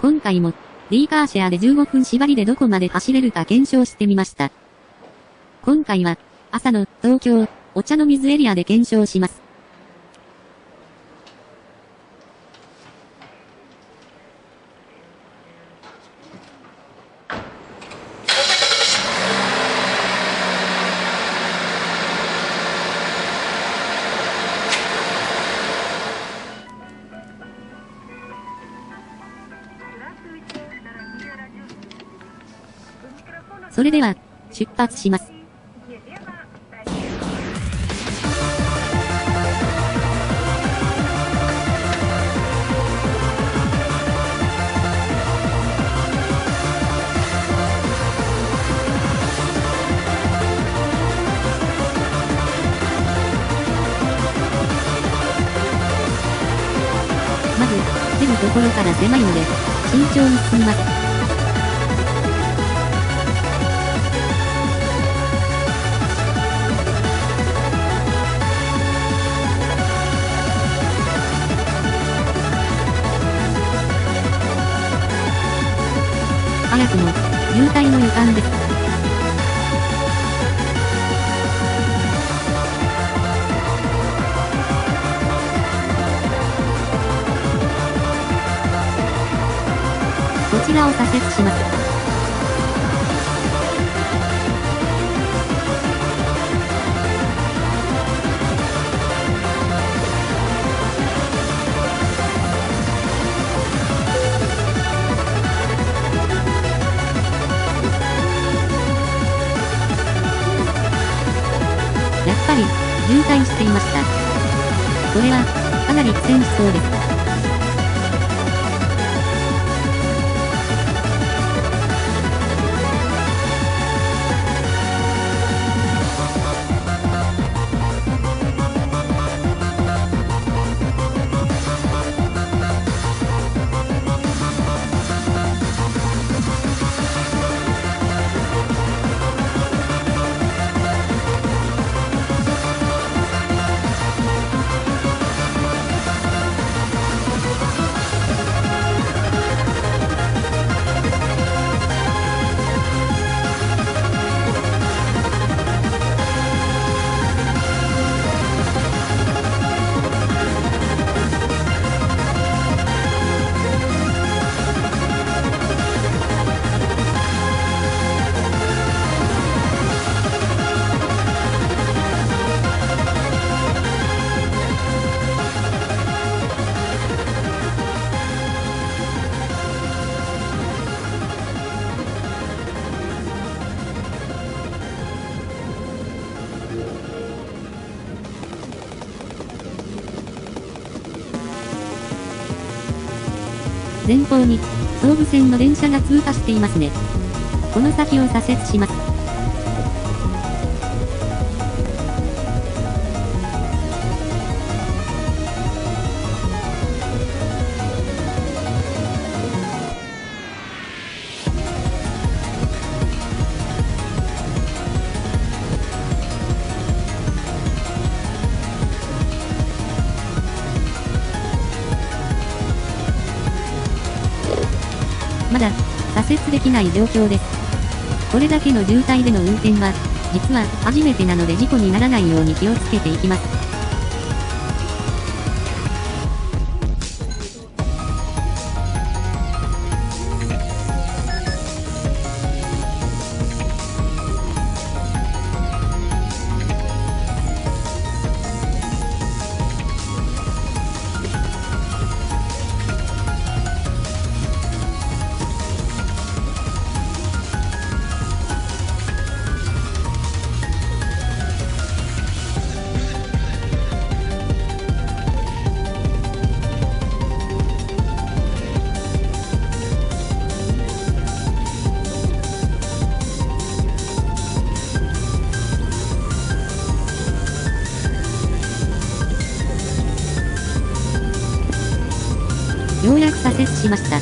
今回も、D カーシェアで15分縛りでどこまで走れるか検証してみました。今回は、朝の東京、お茶の水エリアで検証します。それでは、出発します。まず、出るところから狭いので、慎重に進みます。早くも、渋滞の予感です。こちらを左折します。やっぱり、渋滞していました。これは、かなり苦戦しそうです。前方に、総武線の電車が通過していますね。この先を左折します。まだ、左折できない状況です。これだけの渋滞での運転は、実は初めてなので事故にならないように気をつけていきます。ようやく左折しました。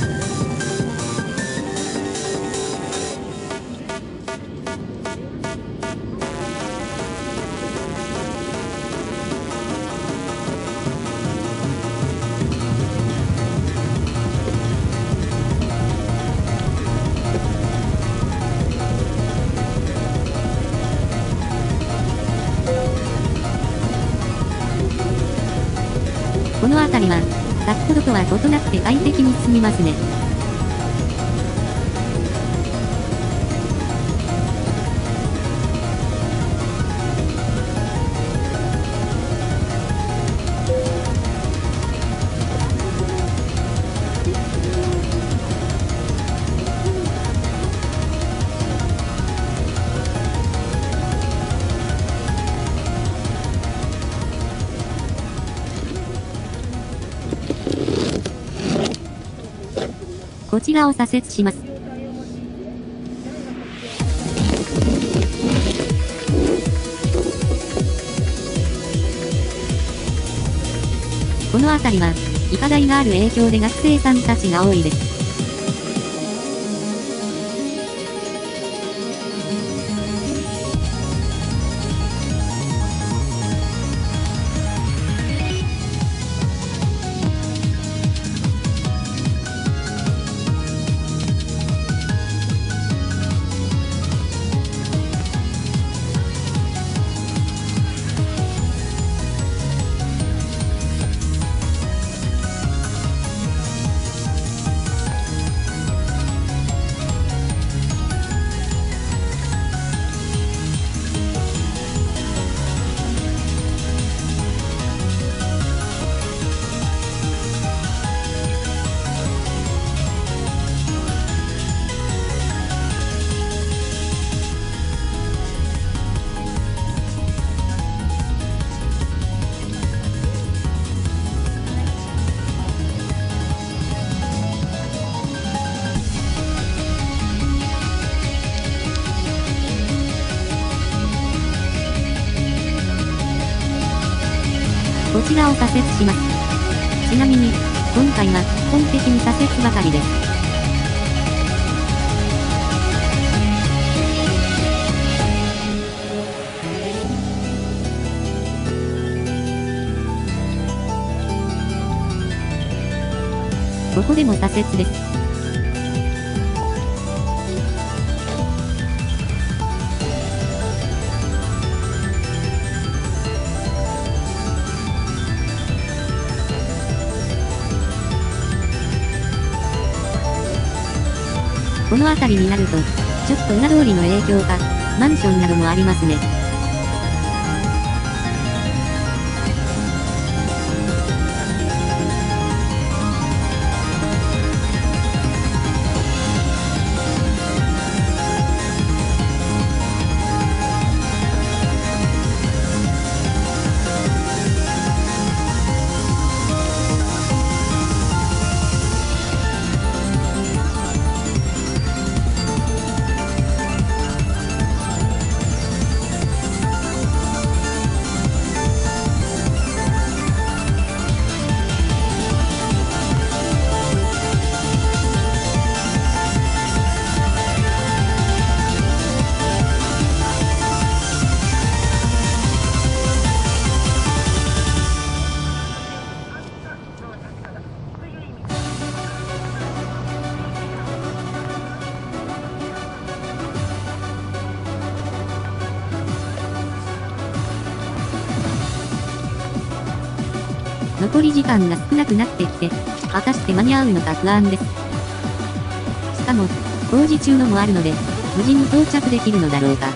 辺りは、先ほどとは異なって快適に進みますね。こちらを左折します。この辺りは、医科大がある影響で学生さんたちが多いです。こちらを左折します。ちなみに、今回は基本的に左折ばかりです。ここでも左折です。この辺りになると、ちょっと裏通りの影響か、マンションなどもありますね。残り時間が少なくなってきて、果たして間に合うのか不安です。しかも、工事中のもあるので、無事に到着できるのだろうか。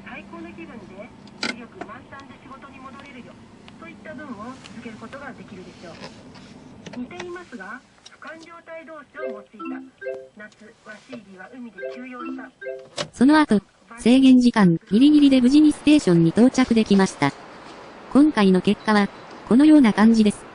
最高の気分で力満タンで仕事に戻れるよといった文を続けることができるでしょう。似ていますが不完状態動詞を用いた。夏ワシーリは海で休養した。その後、制限時間ギリギリで無事にステーションに到着できました。今回の結果は、このような感じです。